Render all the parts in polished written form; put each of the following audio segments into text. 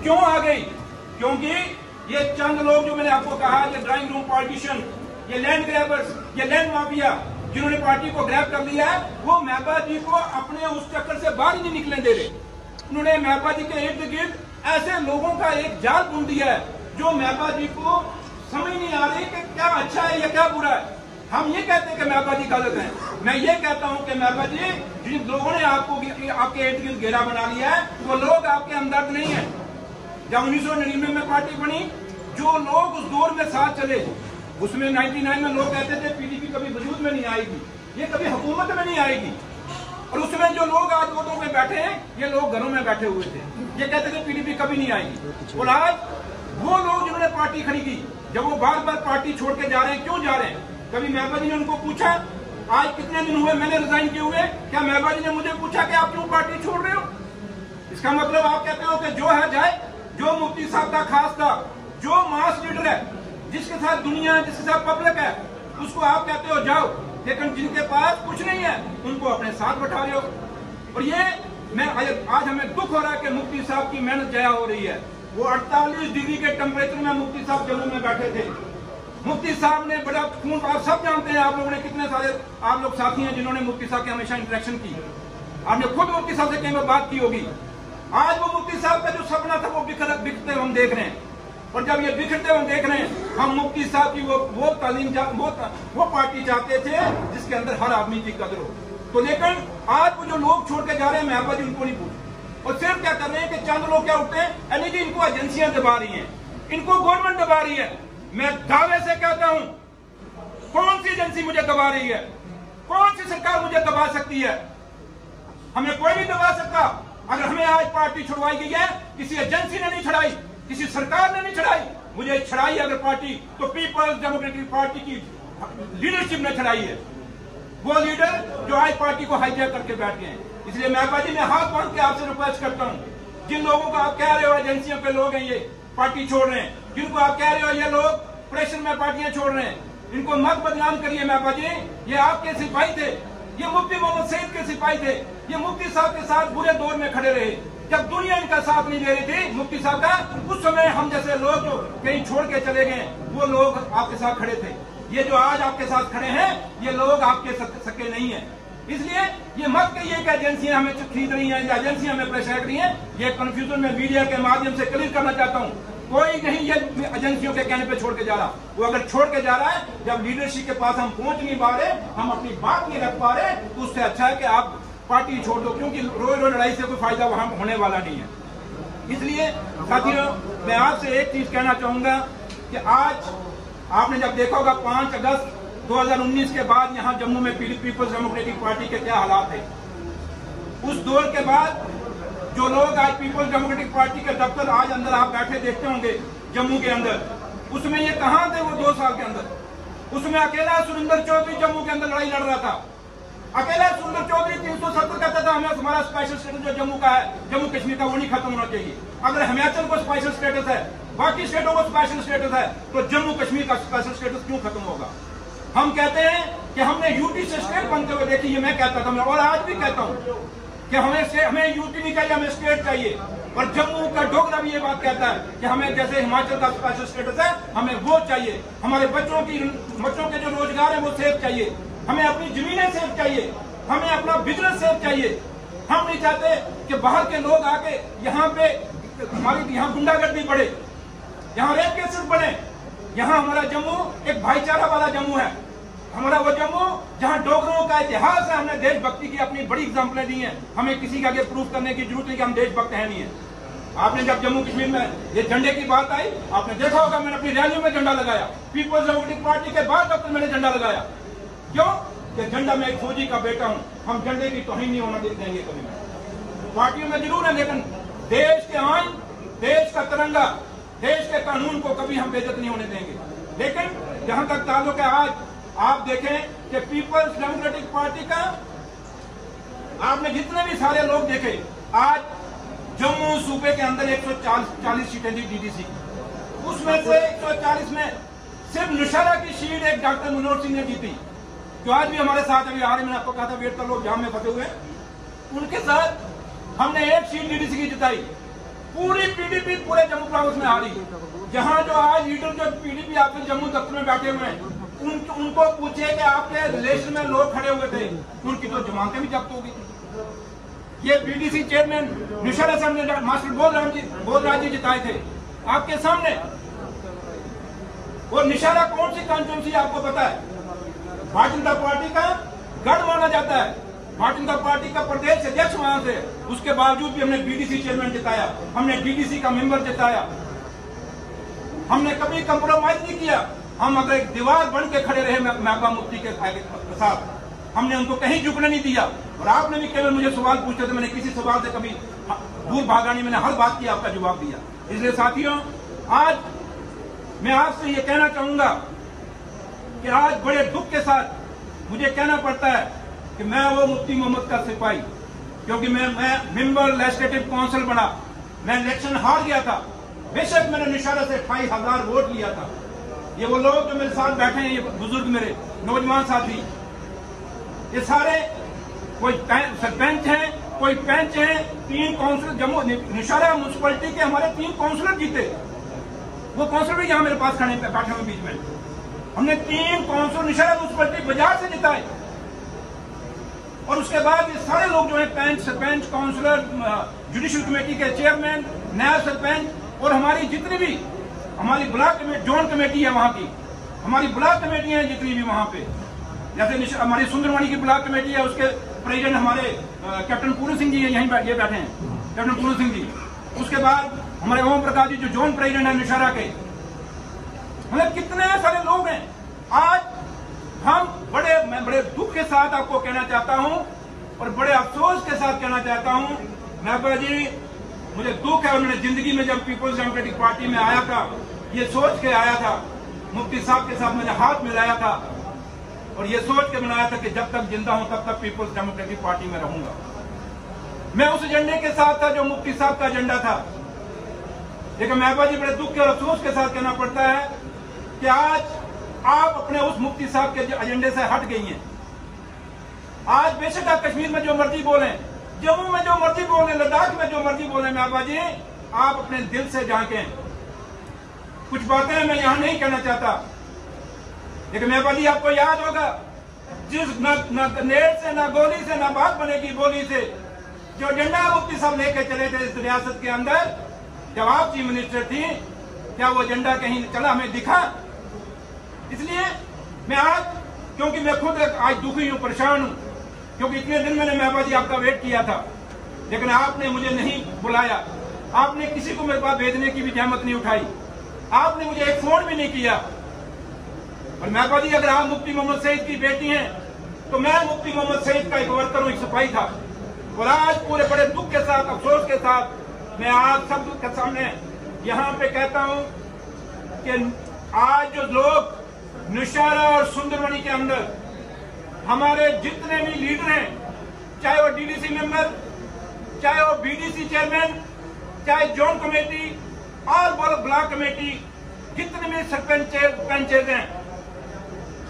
क्यों आ गई? क्योंकि ये चंद लोग जो मैंने आपको कहा, ये ड्राइंग रूम पॉलिटिशियन, ये लैंड ग्रैबर्स, ये लैंड माफिया जिन्होंने पार्टी को ग्रैब कर लिया है, वो महबूबा जी को अपने उस चक्कर से बाहर ही नहीं निकलने दे रहे। उन्होंने महबूबा जी के इर्द गिर्द ऐसे लोगों का एक जाल बुन दिया है जो महबूबा जी को समझ नहीं आ रही कि क्या अच्छा है या क्या बुरा है। हम ये कहते हैं कि महबूबा जी गलत हैं, मैं ये कहता हूं कि महबूबा जी, जिन लोगों ने आपको आपके इर्द गिर्द घेरा बना लिया है, वो लोग आपके हमदर्द नहीं है। जब 1999 में पार्टी बनी, जो लोग उस दौर में साथ चले, उसमें 99 में लोग कहते थे पीडीपी कभी वजूद में नहीं आएगी, ये कभी हुकूमत में नहीं आएगी। और उसमें जो लोग आज वोटों में बैठे हैं, ये लोग घरों में बैठे हुए थे, ये कहते थे पीडीपी कभी नहीं आएगी। और आज वो लोग जिन्होंने पार्टी खड़ी की, जब वो बार बार पार्टी छोड़ के जा रहे हैं, क्यों जा रहे हैं? कभी महबूबा जी ने उनको पूछा? आज कितने दिन हुए मैंने रिजाइन किए हुए, क्या महबूबा जी ने मुझे पूछा कि आप क्यों पार्टी छोड़ रहे हो? इसका मतलब आप कहते हो कि जो है जाए, जो मुफ्ती साहब का खास था, जो मास लीडर है, जिसके साथ दुनिया, जिसके साथ पब्लिक है, उसको आप कहते हो जाओ, लेकिन जिनके पास कुछ नहीं है उनको अपने साथ बैठा रहे हो। और ये आज हमें दुख हो रहा है कि मुफ्ती साहब की मेहनत जया हो रही है। वो 48 डिग्री के टेम्परेचर में मुफ्ती साहब जम्मू में बैठे थे। मुफ्ती साहब ने बड़ा खून, आप सब जानते हैं, आप लोगों ने कितने सारे आप लोग साथी हैं जिन्होंने मुफ्ती साहब की हमेशा इंटरेक्शन की, आपने खुद मुफ्ती साहब से कई बार बात की होगी। आज वो मुफ्ती साहब का जो सपना था वो बिखरते हम देख रहे हैं। और जब ये बिखरते हम देख रहे हैं, हम मुफ्ती साहब की वो तालीम, वो पार्टी चाहते थे जिसके अंदर हर आदमी की कदर हो। तो लेकिन आज वो जो लोग छोड़ के जा रहे हैं, महबूबा जी उनको नहीं पूछते, और सिर्फ क्या कर रहे हैं कि चंद लोग क्या उठते हैं, यानी कि इनको एजेंसियां दबा रही हैं, इनको गवर्नमेंट दबा रही है। मैं दावे से कहता हूं, कौन सी एजेंसी मुझे दबा रही है? कौन सी सरकार मुझे दबा सकती है? हमें कोई नहीं दबा सकता। अगर हमें आज पार्टी छुड़वाई गई है, किसी एजेंसी ने नहीं छुड़ाई, किसी सरकार ने नहीं छुड़ाई, मुझे छुड़ाई अगर पार्टी तो पीपल्स डेमोक्रेटिक पार्टी की लीडरशिप ने छुड़ाई है। वो लीडर जो आज पार्टी को हाईजैक करके बैठ गए हैं। इसलिए महबूबा जी, मैं हाथ बांध के आपसे रिक्वेस्ट करता हूं, जिन लोगों को आप कह रहे हो एजेंसियों के लोग हैं, ये पार्टी छोड़ रहे हैं, जिनको आप कह रहे हो ये लोग प्रेशर में पार्टियां छोड़ रहे हैं, इनको मत बदनाम करिए। महबूबा जी, ये आपके सिपाही थे, ये मुफ्ती मोहम्मद सईद के सिपाही थे, ये मुफ्ती साहब के साथ बुरे दौर में खड़े रहे। जब दुनिया इनका साथ नहीं दे रही थी मुफ्ती साहब का, उस समय हम जैसे लोग जो कहीं छोड़ के चले गए, वो लोग आपके साथ खड़े थे। ये जो आज आपके साथ खड़े हैं, ये लोग आपके सके नहीं है। इसलिए ये मत कहिए कि एजेंसियां हमें खरीद रही हैं या एजेंसियां हमें प्रेशर कर रही हैं। ये कंफ्यूजन में मीडिया के माध्यम से क्लियर करना चाहता हूं, कोई नहीं ये एजेंसियों के कहने पे छोड़ के जा रहा। वो अगर छोड़ के जा रहा है, जब लीडरशिप के पास हम पहुंच नहीं पा रहे, हम अपनी बात नहीं रख पा रहे, तो उससे अच्छा है कि आप पार्टी छोड़ दो, क्योंकि रोज रोज लड़ाई से कोई फायदा वहां होने वाला नहीं है। इसलिए साथियों, मैं आपसे एक चीज कहना चाहूंगा कि आज आपने जब देखा होगा 5 अगस्त 2019 के बाद यहाँ जम्मू में पीपल्स डेमोक्रेटिक पार्टी के क्या हालात थे। उस दौर के बाद जो लोग आज पीपल्स डेमोक्रेटिक पार्टी के दफ्तर आज अंदर आप बैठे देखते होंगे जम्मू के अंदर, उसमें ये कहां थे वो 2 साल के अंदर? उसमें अकेला सुरेंद्र चौधरी जम्मू के अंदर लड़ाई लड़ रहा था। अकेला सुरेंद्र चौधरी 370 कहता था हमें हमारा स्पेशल स्टेटस जो जम्मू का है, जम्मू कश्मीर का, वो नहीं खत्म होना चाहिए। अगर हिमाचल को स्पेशल स्टेटस है, बाकी स्टेटों को स्पेशल स्टेटस है, तो जम्मू कश्मीर का स्पेशल स्टेटस क्यों खत्म होगा? हम कहते हैं कि हमने यूटी से स्टेट बनते हुए देखी, ये मैं कहता था, मैं और आज भी कहता हूं कि हमें यूटी नहीं चाहिए, हमें स्टेट चाहिए। और जम्मू का डोगरा भी ये बात कहता है कि हमें जैसे हिमाचल का स्पेशल स्टेटस है, हमें वो चाहिए। हमारे बच्चों के जो रोजगार है वो सेफ चाहिए, हमें अपनी जमीनें सेफ चाहिए, हमें अपना बिजनेस सेफ चाहिए। हम नहीं चाहते कि बाहर के लोग आके यहाँ पे हमारी यहाँ गुंडागर्दी बढ़े, यहाँ रेप केसेस बढ़े। यहाँ हमारा जम्मू एक भाईचारा वाला जम्मू है, हमारा वो जम्मू जहाँ डोगरों का इतिहास है। हमने देशभक्ति की अपनी बड़ी एग्जाम्पलें दी हैं, हमें किसी के आगे प्रूफ करने की जरूरत नहीं कि हम देशभक्त हैं नहीं है। आपने जब जम्मू कश्मीर में ये झंडे की बात आई, आपने देखा होगा मैंने अपनी रैलियों में झंडा लगाया, पीपल्स डेमोक्रेटिक पार्टी के बाद दफ्तर मैंने झंडा लगाया। क्यों? कि झंडा मैं एक फौजी का बेटा हूं, हम झंडे की तौहीन नहीं होना देंगे कभी। पार्टियों में जरूर है, लेकिन देश के आइन, देश का तिरंगा, देश के कानून को कभी हम बेइज्जत नहीं होने देंगे। लेकिन जहां तक ताल्लुक है, आज आप देखें कि पीपल्स डेमोक्रेटिक पार्टी का आपने जितने भी सारे लोग देखे, आज जम्मू सूबे के अंदर 140 सीटें दी डीडीसी की, उसमें से 140 में सिर्फ नौशहरा की सीट एक डॉक्टर मनोज सिंह ने जीती, जो आज भी हमारे साथ अभी आ रहे, मैंने आपको कहा था वेट कर लो, जाम में फंसे हुए। उनके साथ हमने एक सीट डीडीसी की जिताई। पूरी पीडीपी पूरे जम्मू प्रोविंस में हारी। जहां जो आज लीडर जो पीडीपी आपके जम्मू दफ्तर में बैठे हुए हैं, उनको पूछे कि आपके रिलेशन में लोग खड़े हुए थे, उनकी तो जमानतें भी जब्त होगी। ये बीडीसी चेयरमैन निशारा साहब ने मास्टर बोलराज जी जिताए थे आपके सामने। और निशारा कौन सी कॉन्स्टिट्यूंसी आपको पता है? भारतीय जनता पार्टी का गढ़ माना जाता है, भारतीय जनता पार्टी का प्रदेश अध्यक्ष वहां से। उसके बावजूद भी हमने बीडीसी चेयरमैन जिताया, हमने डीडीसी का मेंबर जिताया, हमने कभी कंप्रोमाइज नहीं किया। हम अगर एक दीवार बन के खड़े रहे महबूबा मुफ्ती के साथ, हमने उनको कहीं झुकने नहीं दिया। और आपने भी केवल मुझे सवाल पूछते थे, मैंने किसी सवाल से कभी दूर भागा नहीं, मैंने हर बात की आपका जवाब दिया। इसलिए साथियों, आज मैं आपसे ये कहना चाहूंगा कि आज बड़े दुख के साथ मुझे कहना पड़ता है कि मैं वो मुफ्ती मोहम्मद का सिपाही, क्योंकि मैं मेंबर लेजिस्लेटिव काउंसिल बना, मैं इलेक्शन हार गया था। बेशक मैंने निशारा से 28,000 वोट लिया था। ये वो लोग जो मेरे साथ बैठे हैं, ये बुजुर्ग मेरे नौजवान साथी, ये सारे कोई सरपंच हैं, कोई पंच हैं, 3 काउंसिलर जम्मू निशारा म्यूनसिपैलिटी के हमारे 3 काउंसिलर जीते। वो काउंसिलर भी यहाँ मेरे पास खड़े बैठे हुए बीच में। हमने 3 काउंसिलर निशारा म्यूनसिपैलिटी बाजार से जिताए। और उसके बाद ये सारे लोग जो है पंच, सरपंच, काउंसिलर, जुडिशियल कमेटी के चेयरमैन, नायब सरपंच, और हमारी जितनी भी हमारी ब्लॉक कमेटी, जोन कमेटी है वहां की, हमारी ब्लॉक कमेटियां हैं जितनी भी वहां पे, जैसे हमारी सुंदरवानी की ब्लॉक कमेटी है, उसके प्रेसिडेंट हमारे कैप्टन पूर्ण सिंह जी यहीं बैठे हैं, कैप्टन पूर्ण सिंह जी। उसके बाद हमारे ओम प्रकाश जी जो जोन प्रेसिडेंट है निशारा के। मतलब कितने सारे लोग हैं। आज हम मैं बड़े दुख के साथ आपको कहना चाहता हूं और बड़े अफसोस के साथ कहना चाहता हूं, महबूबा जी, मुझे दुख है। उन्होंने जिंदगी में जब पीपल्स डेमोक्रेटिक पार्टी में आया था, ये सोच के आया था, मुफ्ती साहब के साथ मैंने हाथ मिलाया था और ये सोच के बनाया था कि जब तक जिंदा हूं तब तक पीपल्स डेमोक्रेटिक पार्टी में रहूंगा। मैं उस एजेंडे के साथ था जो मुफ्ती साहब का एजेंडा था। लेकिन महबूबा जी, बड़े दुख के और अफसोस के साथ कहना पड़ता है कि आज आप अपने उस मुफ्ती साहब के एजेंडे से हट गई हैं। आज बेशक आप कश्मीर में जो मर्जी बोले, जम्मू में जो मर्जी बोले, लद्दाख में जो मर्जी बोले, महबूबा जी, आप अपने दिल से झांकें। कुछ बातें मैं यहां नहीं कहना चाहता, लेकिन महबूबा जी आपको याद होगा, जिस न नेट से, न गोली से, न बात बनेगी बोली से, जो एजेंडा मुफ्ती साहब लेके चले थे इस रियासत के अंदर, जब आप चीफ मिनिस्टर थी, क्या वो एजेंडा कहीं चला, हमें दिखा? इसलिए मैं आज, क्योंकि मैं खुद आज दुखी हूं, परेशान हूं, क्योंकि इतने दिन मैंने महबूबा जी आपका वेट किया था, लेकिन आपने मुझे नहीं बुलाया, आपने किसी को मेरे पास भेजने की भी जहमत नहीं उठाई, आपने मुझे एक फोन भी नहीं किया। और महबूबा जी, अगर आप मुफ्ती मोहम्मद सईद की बेटी हैं, तो मैं मुफ्ती मोहम्मद सईद का एक वर्कर हूं, एक सिपाही था। और आज पूरे बड़े दुख के साथ, अफसोस के साथ मैं आज सब के सामने यहाँ पे कहता हूं कि आज जो लोग निशारा और सुंदरवनी के अंदर हमारे जितने भी लीडर हैं, चाहे वो डीडीसी मेंबर, चाहे वो बीडीसी चेयरमैन, चाहे जोन कमेटी और ब्लॉक कमेटी, जितने भी सरपंच हैं,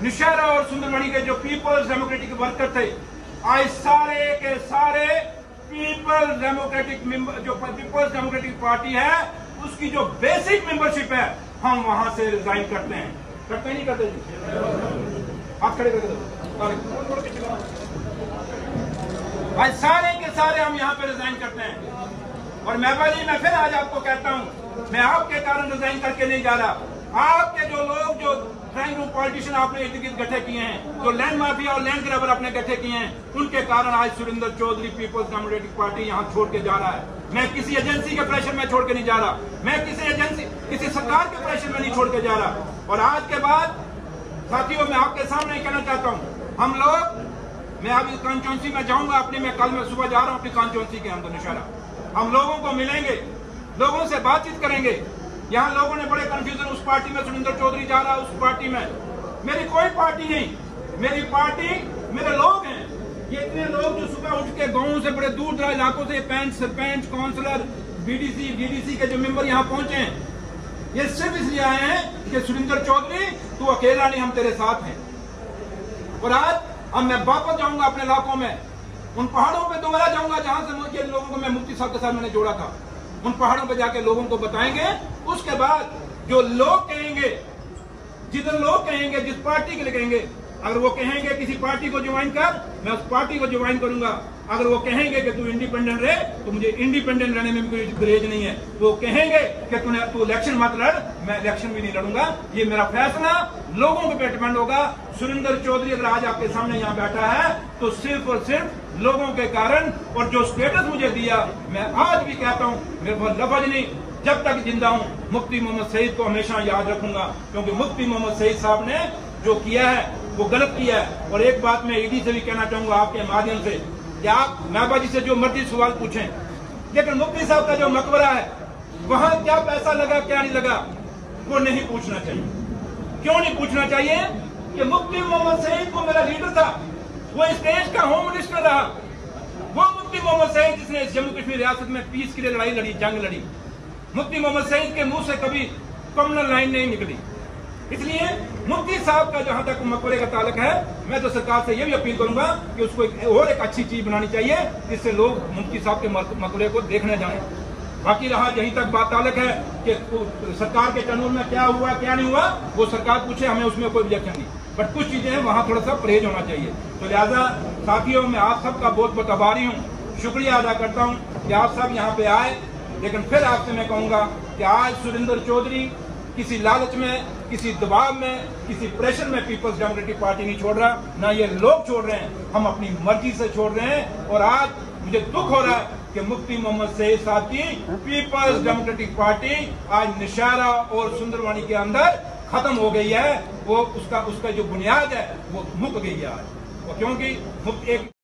निशारा और सुंदरवनी के जो पीपल्स डेमोक्रेटिक वर्कर थे, आज सारे के सारे पीपल्स डेमोक्रेटिक जो पीपल्स डेमोक्रेटिक पार्टी है, उसकी जो बेसिक मेंबरशिप है, हम वहां से रिजाइन करते हैं। करते नहीं करते जी? आप खड़े करके दो। आज सारे के सारे हम यहाँ पे रिजाइन करते हैं। और महबूबा जी, मैं फिर आज आपको कहता हूँ, मैं आपके कारण रिजाइन करके नहीं जा रहा। आपके जो लोग, जो ड्राइंग रूम पॉलिटिशियन आपने इर्द गिर्द इकट्ठे किए हैं, जो लैंड माफिया और लैंड ग्रैबर आपने इकट्ठे किए हैं, उनके कारण आज Surendra Chaudhary People's Democratic Party यहाँ छोड़ के जा रहा है। मैं किसी एजेंसी के प्रेशर में छोड़ के नहीं जा रहा, मैं किसी सरकार के प्रेशर में नहीं छोड़ के जा रहा। और आज के बाद साथियों, मैं आपके सामने कहना चाहता हूँ, हम लोग, मैं अभी कॉन्स्टिट्यूंसी में जाऊंगा अपनी, मैं कल में सुबह जा रहा हूँ अपनी कॉन्स्टिट्यूंसी के अंदर निशारा। हम लोगों को मिलेंगे, लोगों से बातचीत करेंगे। यहाँ लोगों ने बड़े कंफ्यूजन, उस पार्टी में सुरेंद्र चौधरी जा रहा है, उस पार्टी में। मेरी कोई पार्टी नहीं, मेरी पार्टी मेरे लोग हैं। ये इतने लोग जो सुबह उठ के गाँव से, बड़े दूर दराज इलाकों से, पंच, सरपंच, काउंसलर, बीडीसी, डीडीसी के जो मेंबर यहाँ पहुंचे हैं, ये सिर्फ इसलिए आए हैं कि सुरेंद्र चौधरी, तू अकेला नहीं, हम तेरे साथ हैं। और आज अब मैं वापस जाऊंगा अपने इलाकों में, उन पहाड़ों पे दोबारा जाऊंगा जहां से मुझे लोगों को मैं मुफ्ती साहब के साथ मैंने जोड़ा था। उन पहाड़ों पर जाके लोगों को बताएंगे। उसके बाद जो लोग कहेंगे, जितने लोग कहेंगे, जिस पार्टी के लिए कहेंगे, अगर वो कहेंगे किसी पार्टी को ज्वाइन कर, मैं उस पार्टी को ज्वाइन करूंगा। अगर वो कहेंगे कि तू इंडिपेंडेंट रहे, तो मुझे इंडिपेंडेंट रहने में कोई गुरेज नहीं है। वो कहेंगे कि तू इलेक्शन मत लड़, मैं इलेक्शन भी नहीं लड़ूंगा। ये मेरा फैसला लोगों के पे डिपेंड होगा। सुरेंद्र चौधरी अगर आज आपके सामने यहाँ बैठा है तो सिर्फ और सिर्फ लोगों के कारण, और जो स्टेटस मुझे दिया, मैं आज भी कहता हूँ, मेरे पास लफ्ज नहीं, जब तक जिंदा हूं मुफ्ती मोहम्मद सईद को हमेशा याद रखूंगा, क्योंकि मुफ्ती मोहम्मद सईद साहब ने जो किया है वो गलत किया है। और एक बात मैं ईडी से भी कहना चाहूंगा आपके माध्यम से कि आप महबा जी से जो मर्जी सवाल पूछें, लेकिन मुफ्ती साहब का जो मकबरा है वहां क्या पैसा लगा क्या नहीं लगा वो नहीं पूछना चाहिए। क्यों नहीं पूछना चाहिए? कि मुफ्ती मोहम्मद सईद को मेरा लीडर था, वो इस देश का होम मिनिस्टर रहा। वो मुफ्ती मोहम्मद सईद जिसने जम्मू कश्मीर रियासत में पीस के लिए लड़ाई लड़ी, जंग लड़ी। मुफ्ती मोहम्मद सईद के मुंह से कभी कम्युनल लाइन नहीं निकली। इसलिए मुफ्ती साहब का जहां तक मकबरे का ताल्लुक है, मैं तो सरकार से यह भी अपील करूंगा कि उसको एक अच्छी चीज बनानी चाहिए जिससे लोग मुफ्ती साहब के मकबरे को देखने जाएं। बाकी रहा यहीं तक बात ताल्लुक है कि सरकार के कानून में क्या हुआ क्या नहीं हुआ, वो सरकार पूछे, हमें उसमें कोई ऑब्जेक्शन नहीं, बट कुछ चीजें हैं वहां थोड़ा सा परहेज होना चाहिए। तो लिहाजा साथियों, मैं आप सबका बहुत बहुत आभारी हूँ, शुक्रिया अदा करता हूँ कि आप सब यहाँ पे आए। लेकिन फिर आपसे मैं कहूंगा कि आज सुरेंद्र चौधरी किसी लालच में, किसी दबाव में, किसी प्रेशर में पीपल्स डेमोक्रेटिक पार्टी नहीं छोड़ रहा, ना ये लोग छोड़ रहे हैं, हम अपनी मर्जी से छोड़ रहे हैं। और आज मुझे दुख हो रहा है कि मुफ्ती मोहम्मद सईद साहब की पीपल्स डेमोक्रेटिक पार्टी आज निशारा और सुंदरवानी के अंदर खत्म हो गई है। वो उसका जो बुनियाद है वो मुक गई है आज, क्योंकि एक